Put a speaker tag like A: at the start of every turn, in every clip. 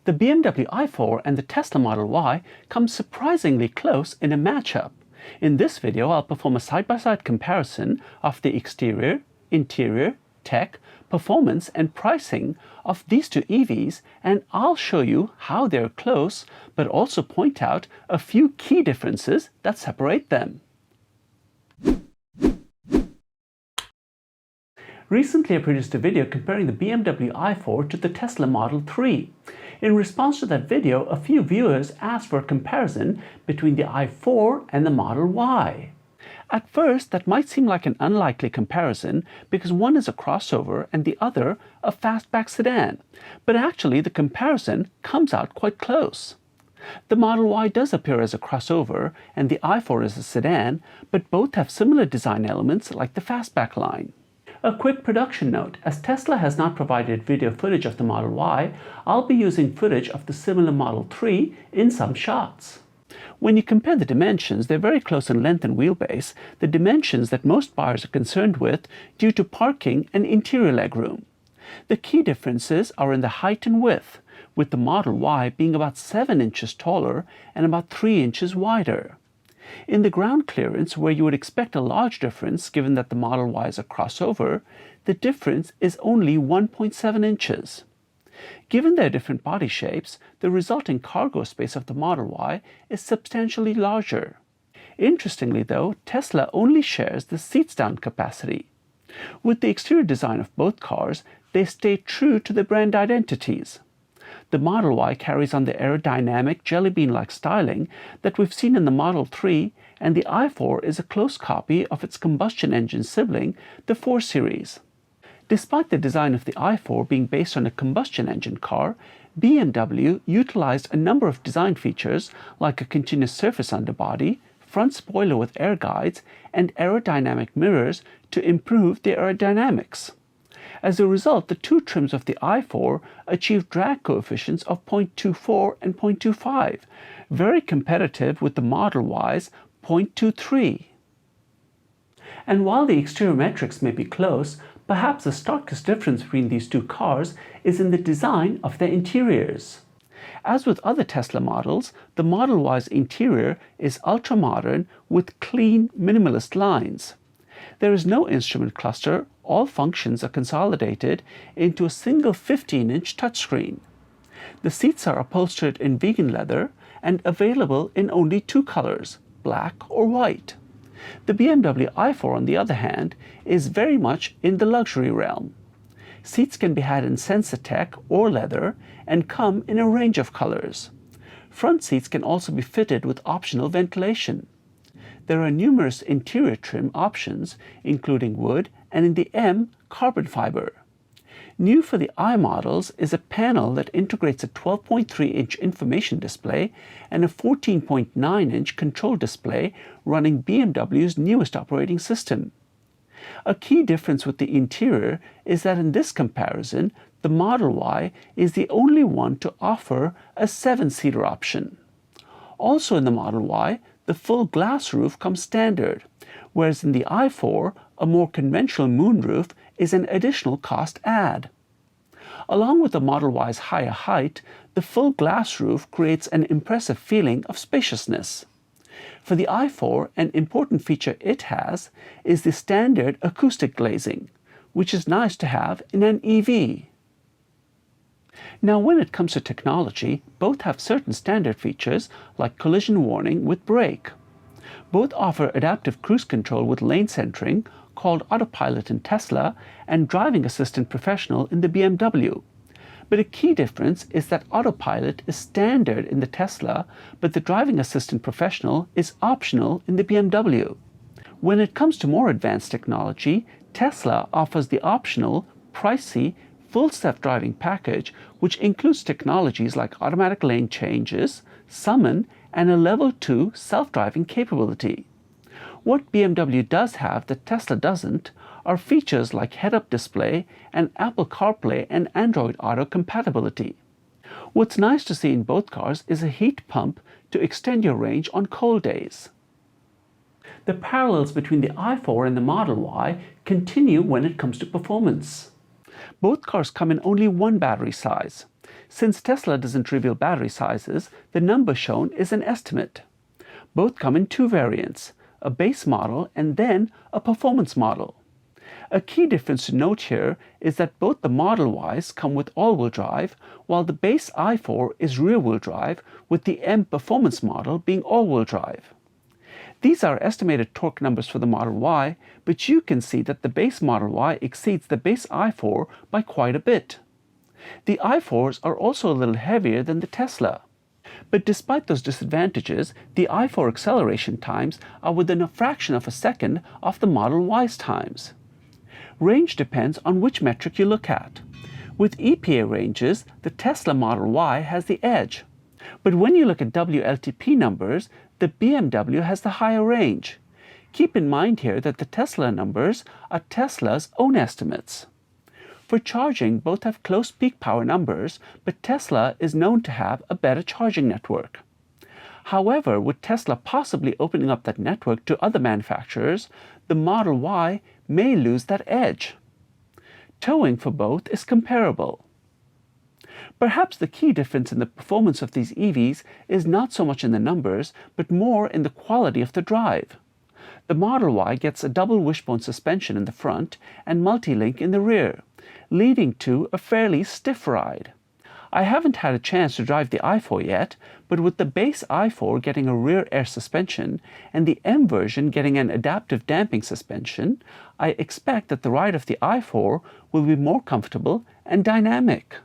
A: The BMW i4 and the Tesla Model Y come surprisingly close in a matchup. In this video, I'll perform a side-by-side comparison of the exterior, interior, tech, performance and pricing of these two EVs, and I'll show you how they're close, but also point out a few key differences that separate them. Recently, I produced a video comparing the BMW i4 to the Tesla Model 3. In response to that video, a few viewers asked for a comparison between the i4 and the Model Y. At first, that might seem like an unlikely comparison because one is a crossover and the other a fastback sedan, but actually the comparison comes out quite close. The Model Y does appear as a crossover and the i4 is a sedan, but both have similar design elements like the fastback line. A quick production note: as Tesla has not provided video footage of the Model Y, I'll be using footage of the similar Model 3 in some shots. When you compare the dimensions, they're very close in length and wheelbase, the dimensions that most buyers are concerned with due to parking and interior legroom. The key differences are in the height and width, with the Model Y being about 7 inches taller and about 3 inches wider. In the ground clearance, where you would expect a large difference given that the Model Y is a crossover, the difference is only 1.7 inches. Given their different body shapes, the resulting cargo space of the Model Y is substantially larger. Interestingly though, Tesla only shares the seats down capacity. With the exterior design of both cars, they stay true to their brand identities. The Model Y carries on the aerodynamic jelly bean-like styling that we've seen in the Model 3, and the i4 is a close copy of its combustion engine sibling, the 4 Series. Despite the design of the i4 being based on a combustion engine car, BMW utilized a number of design features like a continuous surface underbody, front spoiler with air guides, and aerodynamic mirrors to improve the aerodynamics. As a result, the two trims of the i4 achieved drag coefficients of 0.24 and 0.25, very competitive with the Model Y's 0.23. And while the exterior metrics may be close, perhaps the starkest difference between these two cars is in the design of their interiors. As with other Tesla models, the Model Y's interior is ultra-modern with clean, minimalist lines. There is no instrument cluster. All functions are consolidated into a single 15-inch touchscreen. The seats are upholstered in vegan leather and available in only 2 colors, black or white. The BMW i4, on the other hand, is very much in the luxury realm. Seats can be had in Sensatec or leather and come in a range of colors. Front seats can also be fitted with optional ventilation. There are numerous interior trim options, including wood and in the M, carbon fiber. New for the i models is a panel that integrates a 12.3-inch information display and a 14.9-inch control display running BMW's newest operating system. A key difference with the interior is that in this comparison, the Model Y is the only one to offer a 7-seater option. Also in the Model Y, the full glass roof comes standard, whereas in the i4, a more conventional moonroof is an additional cost add. Along with the Model Y's higher height, the full glass roof creates an impressive feeling of spaciousness. For the i4, an important feature it has is the standard acoustic glazing, which is nice to have in an EV. Now, when it comes to technology, both have certain standard features like collision warning with brake. Both offer adaptive cruise control with lane centering, called Autopilot in Tesla, and Driving Assistant Professional in the BMW. But a key difference is that Autopilot is standard in the Tesla, but the Driving Assistant Professional is optional in the BMW. When it comes to more advanced technology, Tesla offers the optional, pricey, full self-driving package, which includes technologies like automatic lane changes, summon, and a level 2 self-driving capability. What BMW does have that Tesla doesn't are features like head-up display and Apple CarPlay and Android Auto compatibility. What's nice to see in both cars is a heat pump to extend your range on cold days. The parallels between the i4 and the Model Y continue when it comes to performance. Both cars come in only one battery size. Since Tesla doesn't reveal battery sizes, the number shown is an estimate. Both come in two variants, a base model and then a performance model. A key difference to note here is that both the Model Ys come with all-wheel drive, while the base i4 is rear-wheel drive, with the M performance model being all-wheel drive. These are estimated torque numbers for the Model Y, but you can see that the base Model Y exceeds the base i4 by quite a bit. The i4s are also a little heavier than the Tesla. But despite those disadvantages, the i4 acceleration times are within a fraction of a second of the Model Y's times. Range depends on which metric you look at. With EPA ranges, the Tesla Model Y has the edge. But when you look at WLTP numbers, the BMW has the higher range. Keep in mind here that the Tesla numbers are Tesla's own estimates. For charging, both have close peak power numbers, but Tesla is known to have a better charging network. However, with Tesla possibly opening up that network to other manufacturers, the Model Y may lose that edge. Towing for both is comparable. Perhaps the key difference in the performance of these EVs is not so much in the numbers, but more in the quality of the drive. The Model Y gets a double wishbone suspension in the front and multi-link in the rear, leading to a fairly stiff ride. I haven't had a chance to drive the i4 yet, but with the base i4 getting a rear air suspension and the M version getting an adaptive damping suspension, I expect that the ride of the i4 will be more comfortable and dynamic.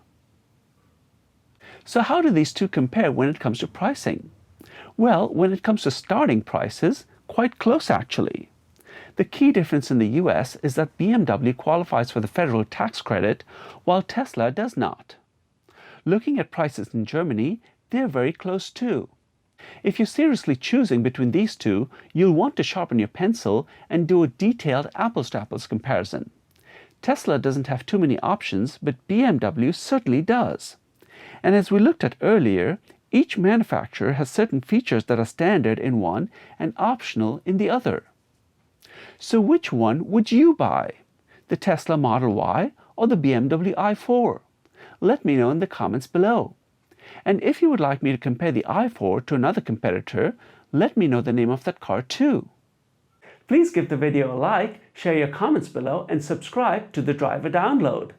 A: So how do these two compare when it comes to pricing? Well, when it comes to starting prices, quite close actually. The key difference in the US is that BMW qualifies for the federal tax credit, while Tesla does not. Looking at prices in Germany, they're very close too. If you're seriously choosing between these two, you'll want to sharpen your pencil and do a detailed apples-to-apples comparison. Tesla doesn't have too many options, but BMW certainly does. And as we looked at earlier, each manufacturer has certain features that are standard in one and optional in the other. So which one would you buy? The Tesla Model Y or the BMW i4? Let me know in the comments below. And if you would like me to compare the i4 to another competitor, let me know the name of that car too. Please give the video a like, share your comments below, and subscribe to the Driver Download.